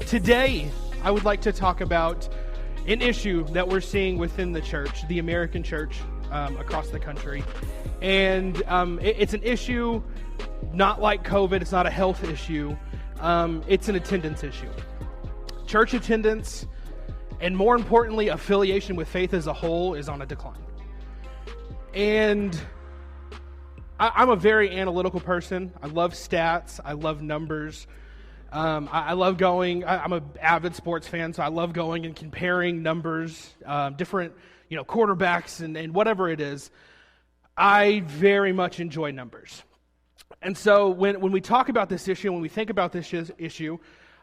Today, I would like to talk about an issue that we're seeing within the church, the American church across the country. And it's an issue not like COVID, it's not a health issue, it's an attendance issue. Church attendance, and more importantly, affiliation with faith as a whole is on a decline. And I'm a very analytical person. I love stats, I love numbers. I love going, I'm an avid sports fan, so I love going and comparing numbers, different, quarterbacks and whatever it is. I very much enjoy numbers. And so when we talk about this issue, when we think about this issue,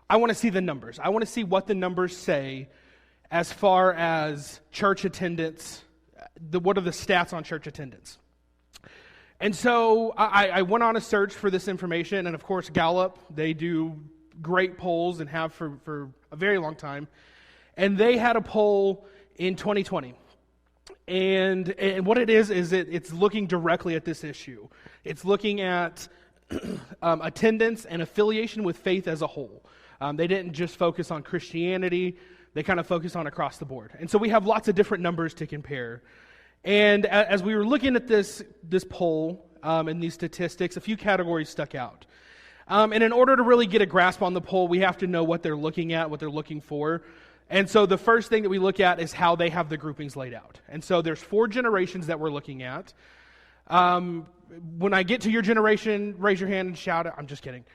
I want to see the numbers. I want to see what the numbers say as far as church attendance, what are the stats on church attendance. And so I went on a search for this information, and of course Gallup, they do great polls and have for a very long time. And they had a poll in 2020. And what it is it's looking directly at this issue. It's looking at attendance and affiliation with faith as a whole. They didn't just focus on Christianity, they kind of focused on across the board. And so we have lots of different numbers to compare. And as we were looking at this poll and these statistics, a few categories stuck out. And in order to really get a grasp on the poll, we have to know what they're looking at, what they're looking for. And so the first thing that we look at is how they have the groupings laid out. And so there's 4 generations that we're looking at. When I get to your generation, raise your hand and shout it. I'm just kidding.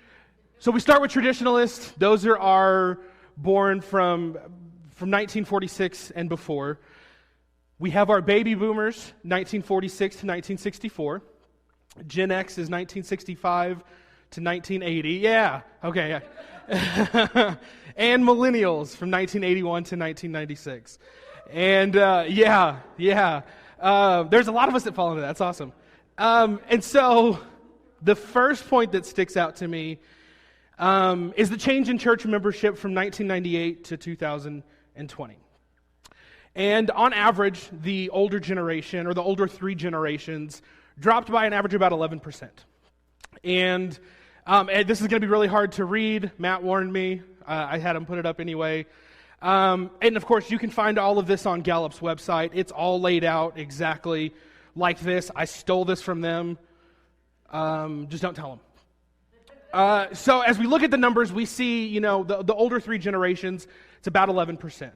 So we start with traditionalists. Those are born from 1946 and before. We have our baby boomers, 1946 to 1964. Gen X is 1965 to 1980. Yeah, okay. Yeah. And millennials from 1981 to 1996. And there's a lot of us that fall into that. That's awesome. And so the first point that sticks out to me is the change in church membership from 1998 to 2020. And on average, the older generation, or the older 3 generations, dropped by an average of about 11%. And this is going to be really hard to read. Matt warned me. I had him put it up anyway. And of course, you can find all of this on Gallup's website. It's all laid out exactly like this. I stole this from them. Just don't tell them. So as we look at the numbers, we see, the older 3 generations, it's about 11%.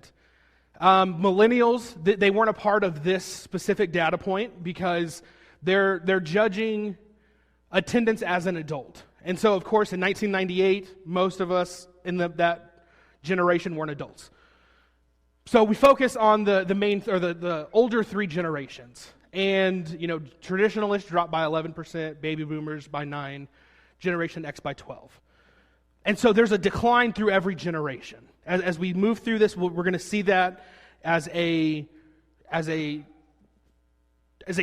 Millennials, they weren't a part of this specific data point because they're judging attendance as an adult. And so, of course, in 1998, most of us in that generation weren't adults. So we focus on the older 3 generations. And, traditionalists dropped by 11%, baby boomers by 9%, Generation X by 12%. And so there's a decline through every generation. As we move through this, we're going to see that as a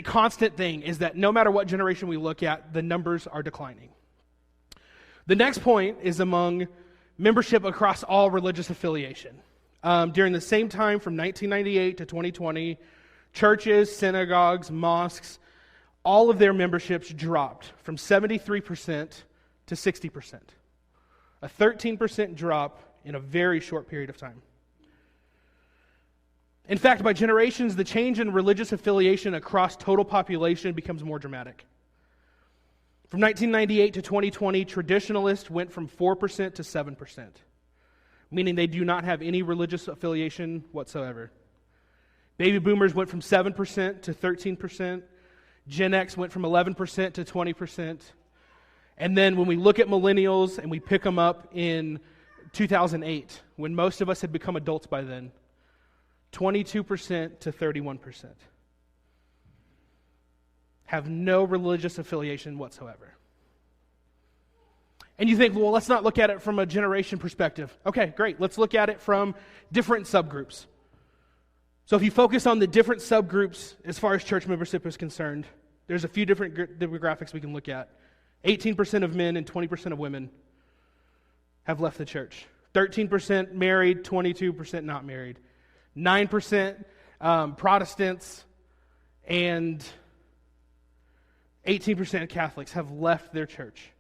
constant thing, is that no matter what generation we look at, the numbers are declining. The next point is among membership across all religious affiliation. During the same time from 1998 to 2020, churches, synagogues, mosques, all of their memberships dropped from 73% to 60%. A 13% drop in a very short period of time. In fact, by generations, the change in religious affiliation across total population becomes more dramatic. From 1998 to 2020, traditionalists went from 4% to 7%, meaning they do not have any religious affiliation whatsoever. Baby boomers went from 7% to 13%. Gen X went from 11% to 20%. And then when we look at millennials and we pick them up in 2008, when most of us had become adults by then, 22% to 31%. Have no religious affiliation whatsoever. And you think, well, let's not look at it from a generation perspective. Okay, great. Let's look at it from different subgroups. So if you focus on the different subgroups as far as church membership is concerned, there's a few different demographics we can look at. 18% of men and 20% of women have left the church. 13% married, 22% not married. 9% Protestants, and 18% of Catholics have left their church.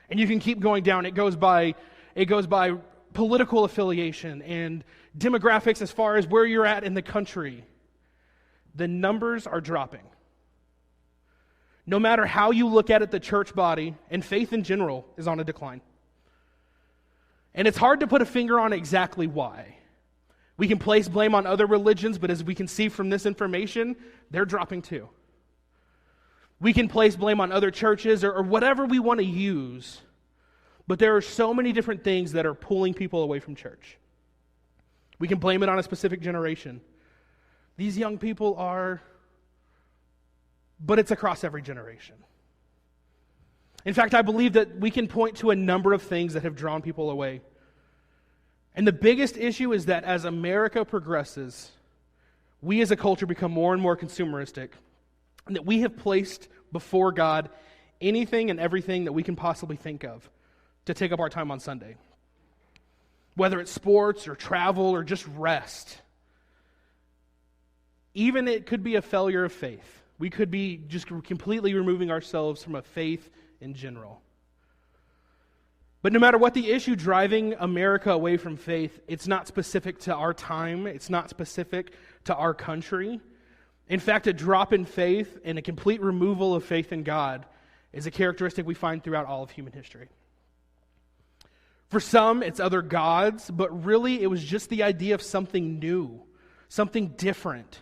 And you can keep going down. It goes by political affiliation and demographics as far as where you're at in the country, the numbers are dropping. No matter how you look at it, the church body and faith in general is on a decline. And it's hard to put a finger on exactly why. We can place blame on other religions, but as we can see from this information, they're dropping too. We can place blame on other churches or whatever we want to use, but there are so many different things that are pulling people away from church. We can blame it on a specific generation. These young people are, but it's across every generation. In fact, I believe that we can point to a number of things that have drawn people away. And the biggest issue is that as America progresses, we as a culture become more and more consumeristic, and that we have placed before God anything and everything that we can possibly think of to take up our time on Sunday. Whether it's sports or travel or just rest. Even it could be a failure of faith. We could be just completely removing ourselves from a faith in general. But no matter what the issue driving America away from faith, it's not specific to our time. It's not specific to our country. In fact, a drop in faith and a complete removal of faith in God is a characteristic we find throughout all of human history. For some, it's other gods, but really it was just the idea of something new, something different,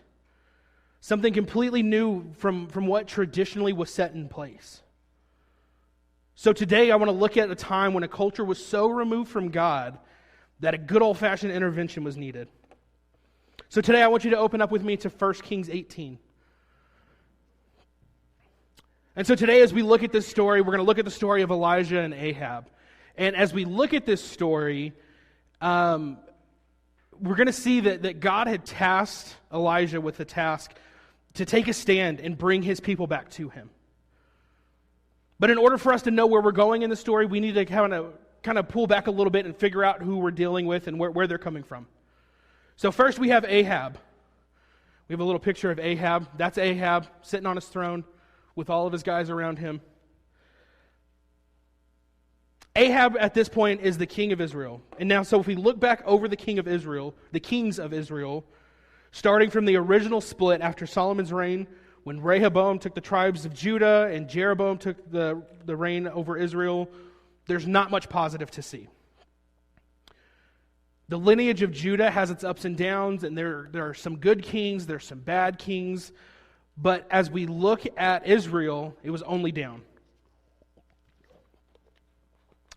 something completely new from what traditionally was set in place. So today I want to look at a time when a culture was so removed from God that a good old-fashioned intervention was needed. So today I want you to open up with me to 1 Kings 18. And so today as we look at this story, we're going to look at the story of Elijah and Ahab. And as we look at this story, we're going to see that God had tasked Elijah with the task to take a stand and bring his people back to him. But in order for us to know where we're going in the story, we need to kind of pull back a little bit and figure out who we're dealing with and where they're coming from. So first we have Ahab. We have a little picture of Ahab. That's Ahab sitting on his throne with all of his guys around him. Ahab at this point is the king of Israel. And now, so if we look back over the kings of Israel, starting from the original split after Solomon's reign, when Rehoboam took the tribes of Judah and Jeroboam took the reign over Israel, there's not much positive to see. The lineage of Judah has its ups and downs, and there are some good kings, there's some bad kings, but as we look at Israel, it was only down.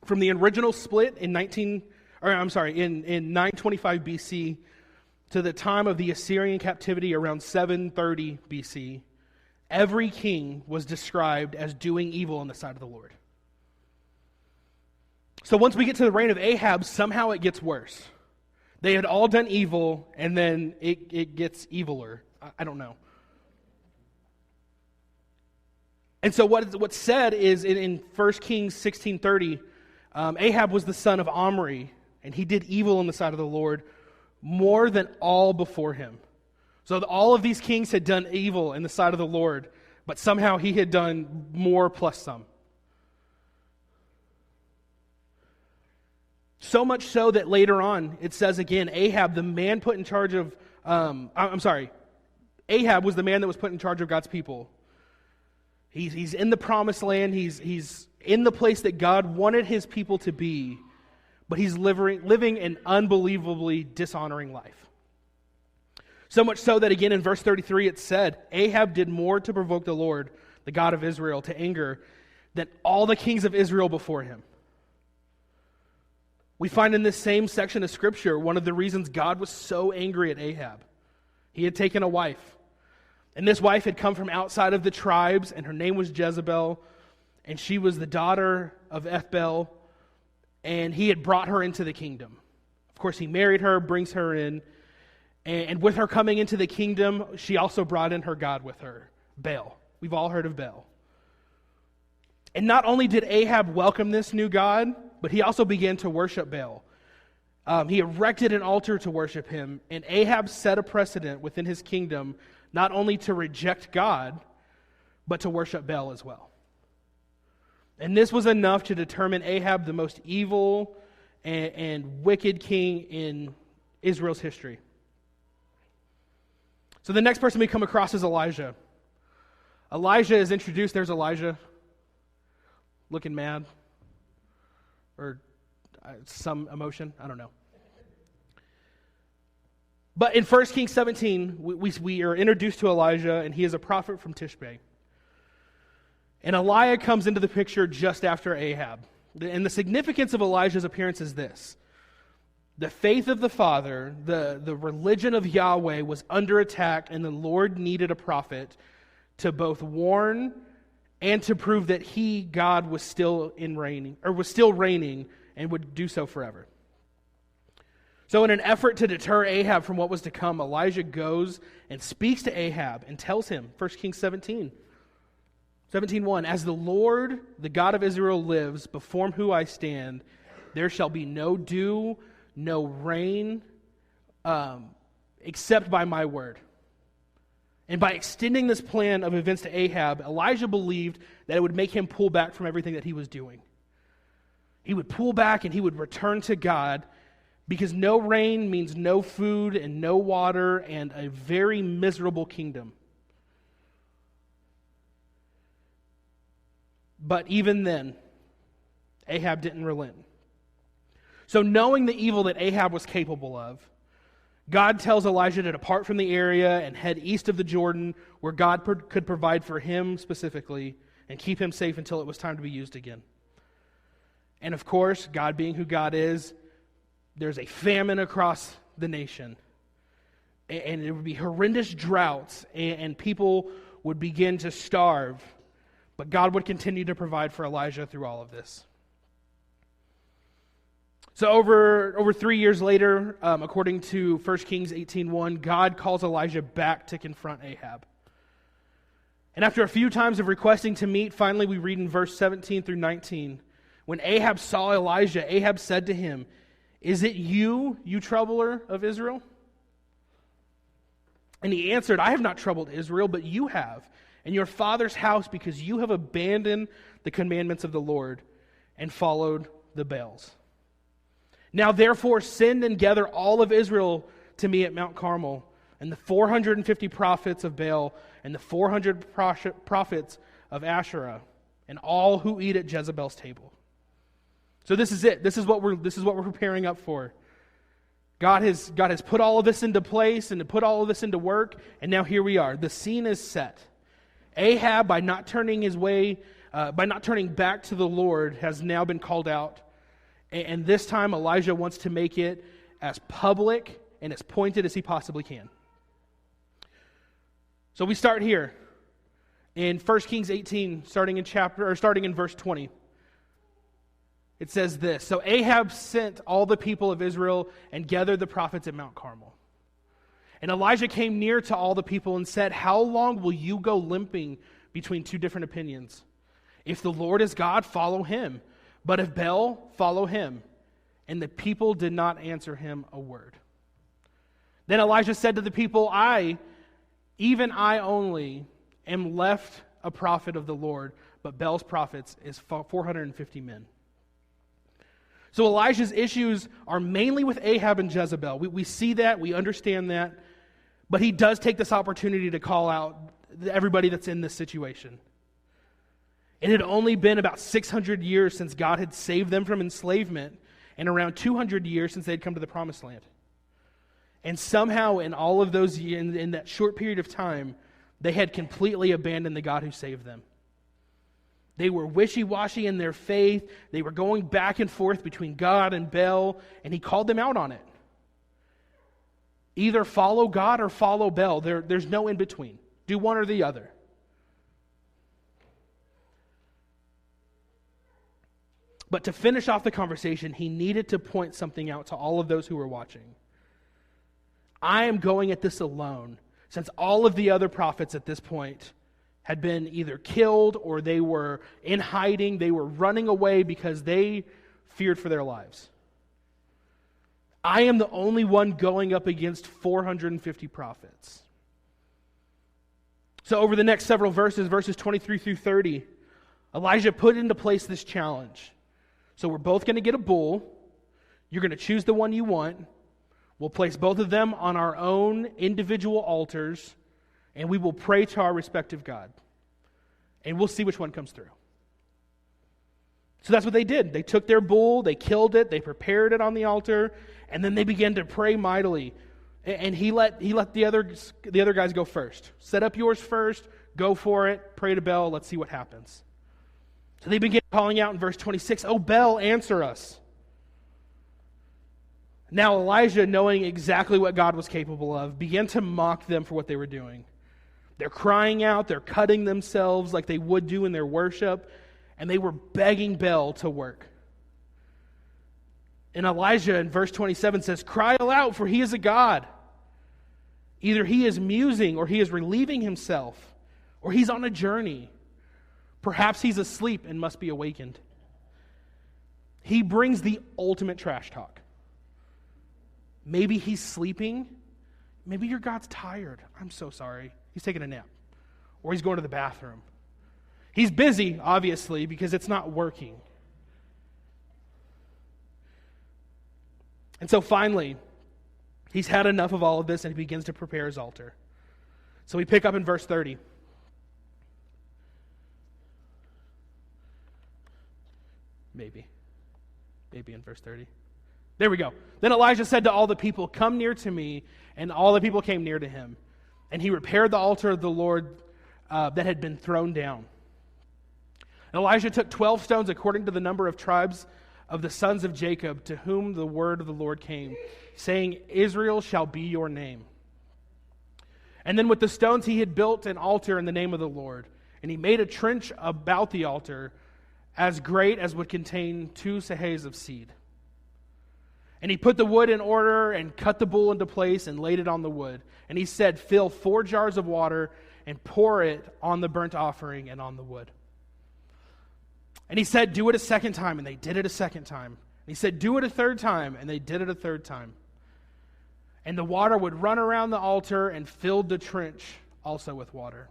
From the original split in 925 BC to the time of the Assyrian captivity around 730 BC, every king was described as doing evil on the side of the Lord. So once we get to the reign of Ahab, somehow it gets worse. They had all done evil, and then it gets eviler. I don't know. And so what's said is in 1 Kings 16:30, Ahab was the son of Omri, and he did evil on the side of the Lord more than all before him. So all of these kings had done evil in the sight of the Lord, but somehow he had done more plus some. So much so that later on, it says again, Ahab, the man put in charge of, Ahab was the man that was put in charge of God's people. He's in the promised land, he's in the place that God wanted his people to be, but he's living an unbelievably dishonoring life. So much so that again in verse 33 it said, Ahab did more to provoke the Lord, the God of Israel, to anger than all the kings of Israel before him. We find in this same section of Scripture one of the reasons God was so angry at Ahab. He had taken a wife, and this wife had come from outside of the tribes, and her name was Jezebel, and she was the daughter of Ethbel, and he had brought her into the kingdom. Of course, he married her, brings her in, and with her coming into the kingdom, she also brought in her god with her, Baal. We've all heard of Baal. And not only did Ahab welcome this new god, but he also began to worship Baal. He erected an altar to worship him, and Ahab set a precedent within his kingdom not only to reject God, but to worship Baal as well. And this was enough to determine Ahab the most evil and wicked king in Israel's history. So the next person we come across is Elijah. Elijah is introduced. There's Elijah, looking mad, or some emotion. I don't know. But in 1 Kings 17, we are introduced to Elijah, and he is a prophet from Tishbe. And Elijah comes into the picture just after Ahab. And the significance of Elijah's appearance is this. The faith of the father, the religion of Yahweh was under attack, and the Lord needed a prophet to both warn and to prove that he, God, was still reigning and would do so forever. So in an effort to deter Ahab from what was to come, Elijah goes and speaks to Ahab and tells him, 1 Kings 17:1, as the Lord, the God of Israel, lives, before whom I stand, there shall be no dew, no rain, except by my word. And by extending this plan of events to Ahab, Elijah believed that it would make him pull back from everything that he was doing. He would pull back and he would return to God, because no rain means no food and no water and a very miserable kingdom. But even then, Ahab didn't relent. So knowing the evil that Ahab was capable of, God tells Elijah to depart from the area and head east of the Jordan, where God could provide for him specifically and keep him safe until it was time to be used again. And of course, God being who God is, there's a famine across the nation. And it would be horrendous droughts, and people would begin to starve. But God would continue to provide for Elijah through all of this. So over 3 years later, according to 1 Kings 18:1, God calls Elijah back to confront Ahab. And after a few times of requesting to meet, finally we read in verse 17 through 19, when Ahab saw Elijah, Ahab said to him, "Is it you, you troubler of Israel?" And he answered, "I have not troubled Israel, but you have, and your father's house, because you have abandoned the commandments of the Lord and followed the Baals. Now therefore send and gather all of Israel to me at Mount Carmel, and the 450 prophets of Baal, and the 400 prophets of Asherah, and all who eat at Jezebel's table." So this is it. This is what we're preparing up for. God has put all of this into place and to put all of this into work, and now here we are. The scene is set. Ahab, by not turning back to the Lord, has now been called out. And this time Elijah wants to make it as public and as pointed as he possibly can. So we start here in 1 Kings 18, starting in verse 20. It says this: "So Ahab sent all the people of Israel and gathered the prophets at Mount Carmel. And Elijah came near to all the people and said, 'How long will you go limping between two different opinions? If the Lord is God, follow him. But if Baal, follow him.' And the people did not answer him a word. Then Elijah said to the people, 'I, even I only, am left a prophet of the Lord, but Baal's prophets is 450 men.'" So Elijah's issues are mainly with Ahab and Jezebel. We see that, we understand that, but he does take this opportunity to call out everybody that's in this situation. It had only been about 600 years since God had saved them from enslavement, and around 200 years since they had come to the Promised Land. And somehow in all of those years, in that short period of time, they had completely abandoned the God who saved them. They were wishy-washy in their faith. They were going back and forth between God and Baal, and he called them out on it. Either follow God or follow Baal. There's no in between. Do one or the other. But to finish off the conversation, he needed to point something out to all of those who were watching. "I am going at this alone, since all of the other prophets at this point had been either killed or they were in hiding. They were running away because they feared for their lives. I am the only one going up against 450 prophets." So over the next several verses 23 through 30, Elijah put into place this challenge. So we're both going to get a bull. You're going to choose the one you want. We'll place both of them on our own individual altars, and we will pray to our respective God. And we'll see which one comes through. So that's what they did. They took their bull, they killed it, they prepared it on the altar, and then they began to pray mightily. And he let the other guys go first. Set up yours first, go for it, pray to Bel, let's see what happens. So they began calling out in verse 26, "Oh, Bel, answer us." Now Elijah, knowing exactly what God was capable of, began to mock them for what they were doing. They're crying out, they're cutting themselves like they would do in their worship, and they were begging Bel to work. And Elijah in verse 27 says, "Cry aloud, for he is a god. Either he is musing, or he is relieving himself, or he's on a journey. Perhaps he's asleep and must be awakened." He brings the ultimate trash talk. Maybe he's sleeping. Maybe your God's tired. I'm so sorry. He's taking a nap. Or he's going to the bathroom. He's busy, obviously, because it's not working. And so finally, he's had enough of all of this, and he begins to prepare his altar. So we pick up in verse 30. Maybe in verse 30. There we go. Then Elijah said to all the people, "Come near to me." And all the people came near to him. And he repaired the altar of the Lord that had been thrown down. And Elijah took 12 stones according to the number of tribes of the sons of Jacob, to whom the word of the Lord came, saying, "Israel shall be your name." And then with the stones he had built an altar in the name of the Lord. And he made a trench about the altar as great as would contain 2 seahs of seed. And he put the wood in order and cut the bull into place and laid it on the wood. And he said, "Fill 4 jars of water and pour it on the burnt offering and on the wood." And he said, "Do it a second time," and they did it a second time. And he said, "Do it a third time," and they did it a third time. And the water would run around the altar and filled the trench also with water.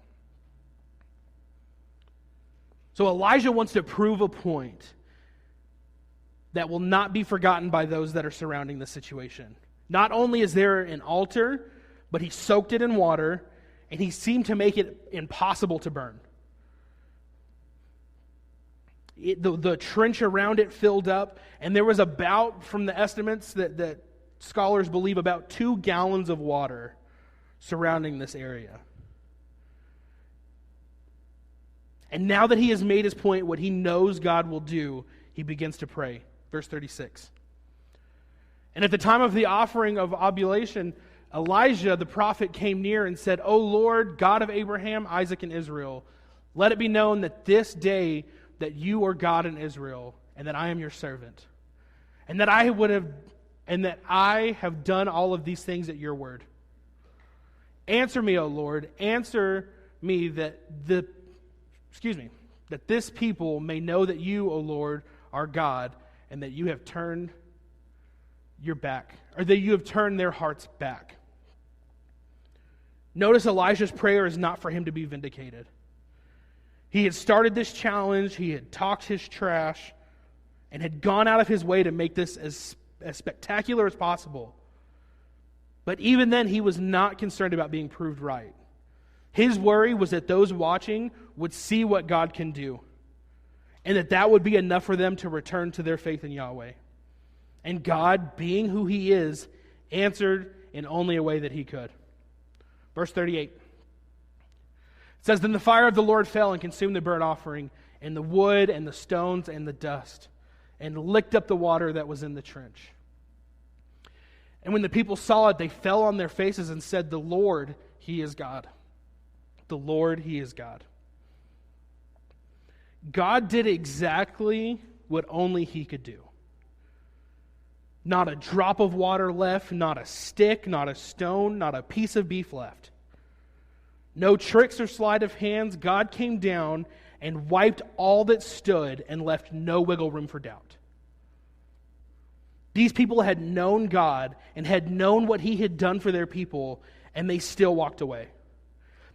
So Elijah wants to prove a point that will not be forgotten by those that are surrounding the situation. Not only is there an altar, but he soaked it in water, and he seemed to make it impossible to burn. The trench around it filled up, and there was about, from the estimates that scholars believe, about 2 gallons of water surrounding this area. And now that he has made his point, what he knows God will do, he begins to pray. Verse 36. And at the time of the offering of oblation, Elijah the prophet came near and said, "O Lord, God of Abraham, Isaac, and Israel, let it be known that this day that you are God in Israel, and that I am your servant, and that I have done all of these things at your word. Answer me, O Lord, answer me that this people may know that you, O Lord, are God, and that you have turned your back, or that you have turned their hearts back." Notice Elijah's prayer is not for him to be vindicated. He had started this challenge, he had talked his trash, and had gone out of his way to make this as spectacular as possible. But even then, he was not concerned about being proved right. His worry was that those watching would see what God can do, and that would be enough for them to return to their faith in Yahweh. And God, being who He is, answered in only a way that He could. Verse 38. It says, "Then the fire of the Lord fell and consumed the burnt offering, and the wood, and the stones, and the dust, and licked up the water that was in the trench. And when the people saw it, they fell on their faces and said, 'The Lord, He is God. The Lord, He is God.'" God did exactly what only He could do. Not a drop of water left, not a stick, not a stone, not a piece of beef left. No tricks or sleight of hands. God came down and wiped all that stood and left no wiggle room for doubt. These people had known God and had known what He had done for their people, and they still walked away.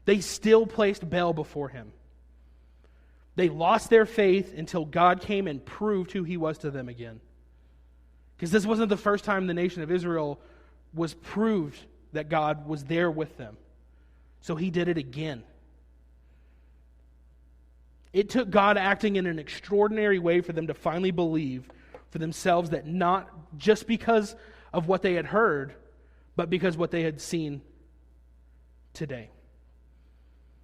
They still placed Baal before Him. They lost their faith until God came and proved who He was to them again. Because this wasn't the first time the nation of Israel was proved that God was there with them. So he did it again. It took God acting in an extraordinary way for them to finally believe for themselves that not just because of what they had heard, but because what they had seen today.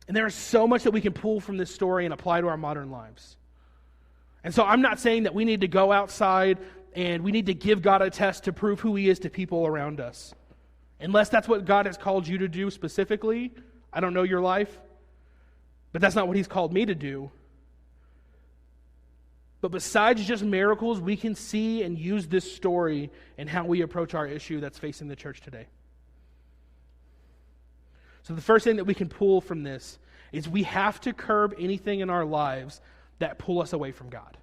And there is so much that we can pull from this story and apply to our modern lives. And so I'm not saying that we need to go outside and we need to give God a test to prove who he is to people around us. Unless that's what God has called you to do specifically. I don't know your life, but that's not what he's called me to do. But besides just miracles, we can see and use this story in how we approach our issue that's facing the church today. So the first thing that we can pull from this is we have to curb anything in our lives that pull us away from God.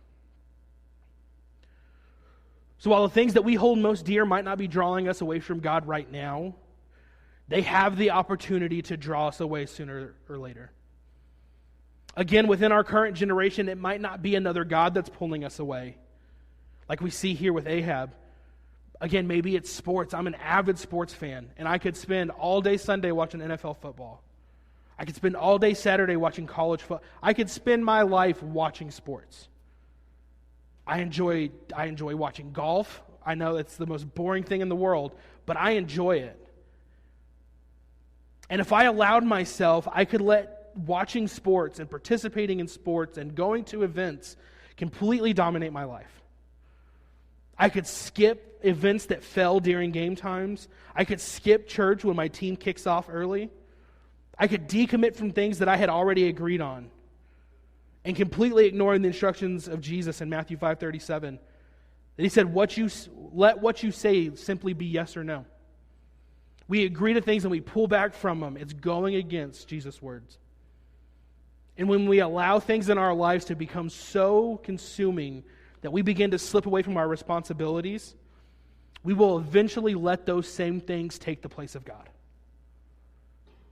So while the things that we hold most dear might not be drawing us away from God right now, they have the opportunity to draw us away sooner or later. Again, within our current generation, it might not be another god that's pulling us away, like we see here with Ahab. Again, maybe it's sports. I'm an avid sports fan, and I could spend all day Sunday watching NFL football. I could spend all day Saturday watching college football. I could spend my life watching sports. I enjoy watching golf. I know it's the most boring thing in the world, but I enjoy it. And if I allowed myself, I could let watching sports and participating in sports and going to events completely dominate my life. I could skip events that fell during game times. I could skip church when my team kicks off early. I could decommit from things that I had already agreed on and completely ignore the instructions of Jesus in Matthew 5:37. That he said, let what you say simply be yes or no. We agree to things and we pull back from them. It's going against Jesus' words. And when we allow things in our lives to become so consuming that we begin to slip away from our responsibilities, we will eventually let those same things take the place of God.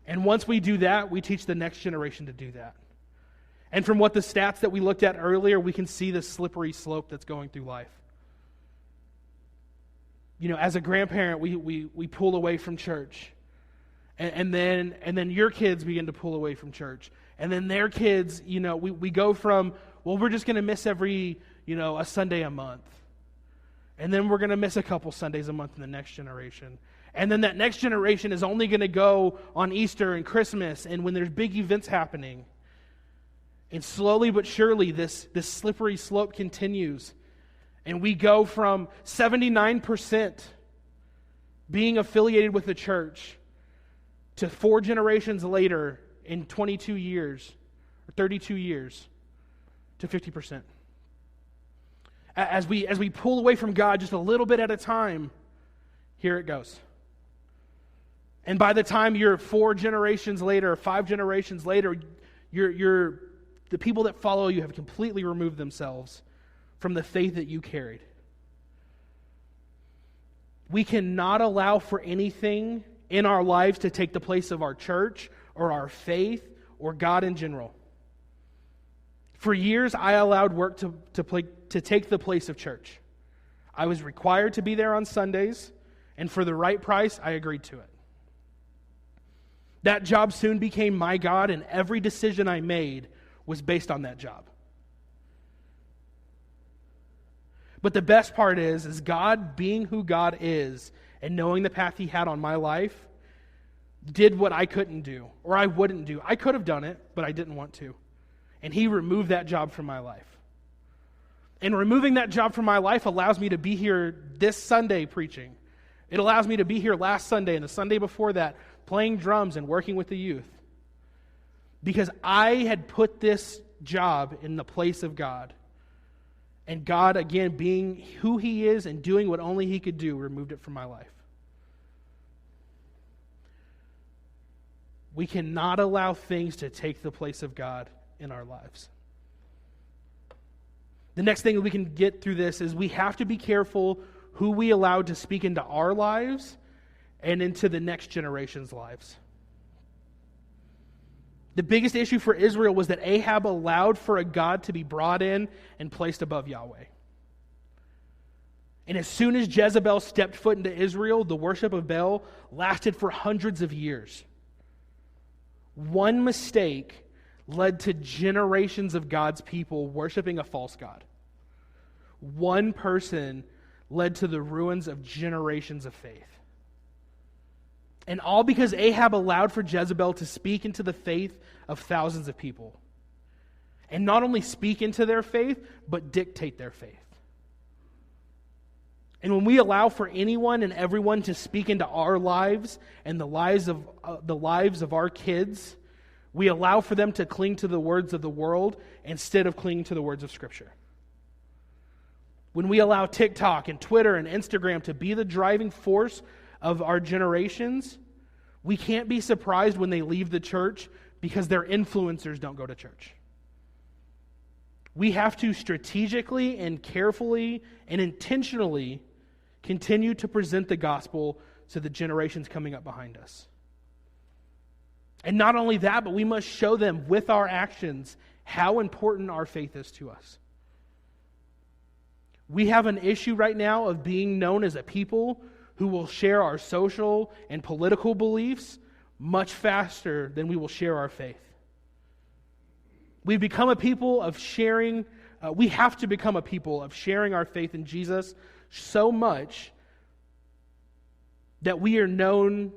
And once we do that, we teach the next generation to do that. And from what the stats that we looked at earlier, we can see the slippery slope that's going through life. You know, as a grandparent, we pull away from church. And then your kids begin to pull away from church. And then their kids, you know, we go from, well, we're just going to miss every, a Sunday a month. And then we're going to miss a couple Sundays a month in the next generation. And then that next generation is only going to go on Easter and Christmas and when there's big events happening. And slowly but surely, this slippery slope continues. And we go from 79% being affiliated with the church to 4 generations later in 22 years, or 32 years, to 50%. As we pull away from God just a little bit at a time, here it goes. And by the time you're 4 generations later, 5 generations later, the people that follow you have completely removed themselves from the faith that you carried. We cannot allow for anything in our lives to take the place of our church or our faith or God in general. For years, I allowed work to take the place of church. I was required to be there on Sundays, and for the right price, I agreed to it. That job soon became my God, and every decision I made was based on that job. But the best part is God being who God is and knowing the path he had on my life did what I couldn't do, or I wouldn't do. I could have done it, but I didn't want to. And he removed that job from my life. And removing that job from my life allows me to be here this Sunday preaching. It allows me to be here last Sunday and the Sunday before that playing drums and working with the youth. Because I had put this job in the place of God. And God, again, being who he is and doing what only he could do, removed it from my life. We cannot allow things to take the place of God in our lives. The next thing that we can get through this is we have to be careful who we allow to speak into our lives and into the next generation's lives. The biggest issue for Israel was that Ahab allowed for a God to be brought in and placed above Yahweh. And as soon as Jezebel stepped foot into Israel, the worship of Baal lasted for hundreds of years. One mistake led to generations of God's people worshiping a false god. One person led to the ruins of generations of faith. And all because Ahab allowed for Jezebel to speak into the faith of thousands of people. And not only speak into their faith, but dictate their faith. And when we allow for anyone and everyone to speak into our lives and the lives of our kids, we allow for them to cling to the words of the world instead of clinging to the words of Scripture. When we allow TikTok and Twitter and Instagram to be the driving force of our generations, we can't be surprised when they leave the church because their influencers don't go to church. We have to strategically and carefully and intentionally continue to present the gospel to the generations coming up behind us. And not only that, but we must show them with our actions how important our faith is to us. We have an issue right now of being known as a people who will share our social and political beliefs much faster than we will share our faith. We've become a people of sharing, we have to become a people of sharing our faith in Jesus so much that we are known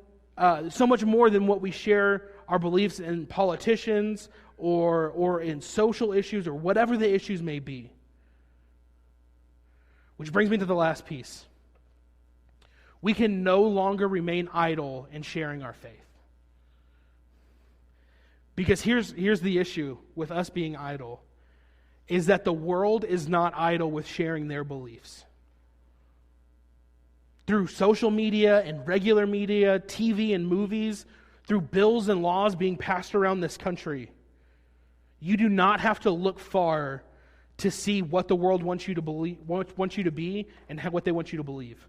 so much more than what we share our beliefs in politicians or in social issues or whatever the issues may be. Which brings me to the last piece. We can no longer remain idle in sharing our faith. Because here's the issue with us being idle, is that the world is not idle with sharing their beliefs. Through social media and regular media, TV and movies, through bills and laws being passed around this country, you do not have to look far to see what the world wants you to believe, wants you to be, and what they want you to believe.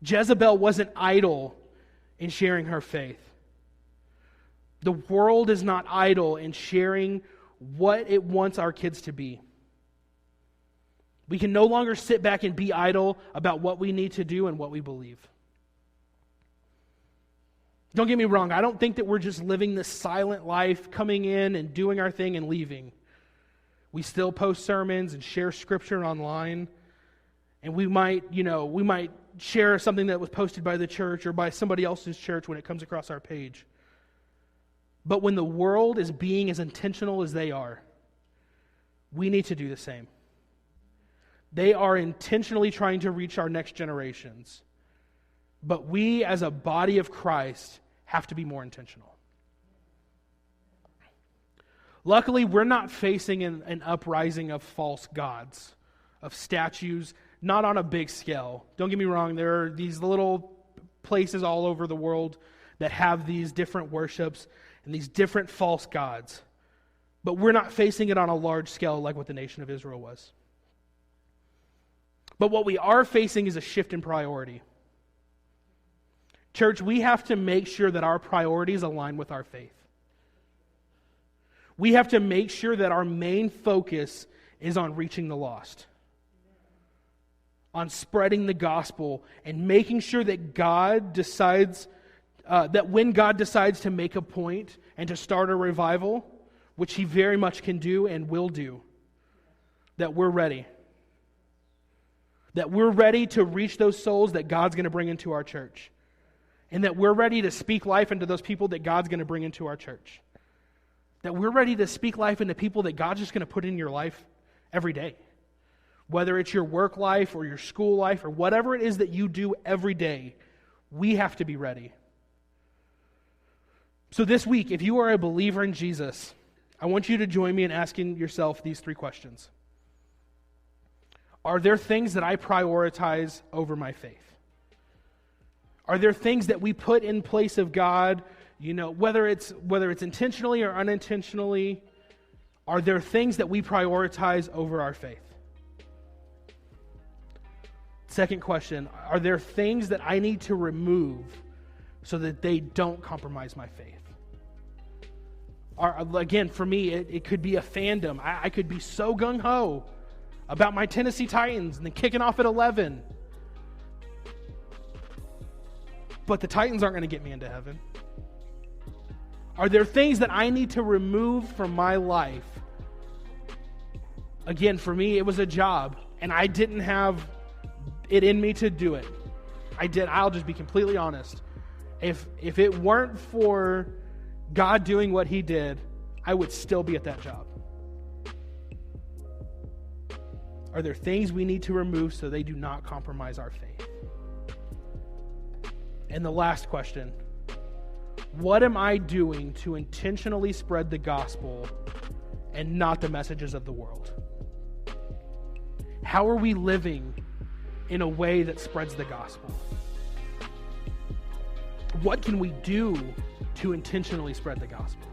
Jezebel wasn't idle in sharing her faith. The world is not idle in sharing what it wants our kids to be. We can no longer sit back and be idle about what we need to do and what we believe. Don't get me wrong, I don't think that we're just living this silent life, coming in and doing our thing and leaving. We still post sermons and share scripture online. And we might share something that was posted by the church or by somebody else's church when it comes across our page. But when the world is being as intentional as they are, we need to do the same. They are intentionally trying to reach our next generations. But we as a body of Christ have to be more intentional. Luckily, we're not facing an uprising of false gods, of statues, not on a big scale. Don't get me wrong, there are these little places all over the world that have these different worships and these different false gods. But we're not facing it on a large scale like what the nation of Israel was. But what we are facing is a shift in priority. Church, we have to make sure that our priorities align with our faith. We have to make sure that our main focus is on reaching the lost, on spreading the gospel, and making sure that God decides, that when God decides to make a point and to start a revival, which He very much can do and will do, that we're ready. That we're ready to reach those souls that God's going to bring into our church. And that we're ready to speak life into those people that God's going to bring into our church. That we're ready to speak life into people that God's just going to put in your life every day. Whether it's your work life or your school life or whatever it is that you do every day, we have to be ready. So this week, if you are a believer in Jesus, I want you to join me in asking yourself these 3 questions. Are there things that I prioritize over my faith? Are there things that we put in place of God, whether it's intentionally or unintentionally? Are there things that we prioritize over our faith? Second question, are there things that I need to remove so that they don't compromise my faith? Again, for me, it could be a fandom. I could be so gung-ho about my Tennessee Titans and then kicking off at 11. But the Titans aren't going to get me into heaven. Are there things that I need to remove from my life? Again, for me, it was a job, and I didn't have it in me to do it. I'll just be completely honest. If it weren't for God doing what he did, I would still be at that job. Are there things we need to remove so they do not compromise our faith? And the last question, what am I doing to intentionally spread the gospel and not the messages of the world? How are we living in a way that spreads the gospel? What can we do to intentionally spread the gospel?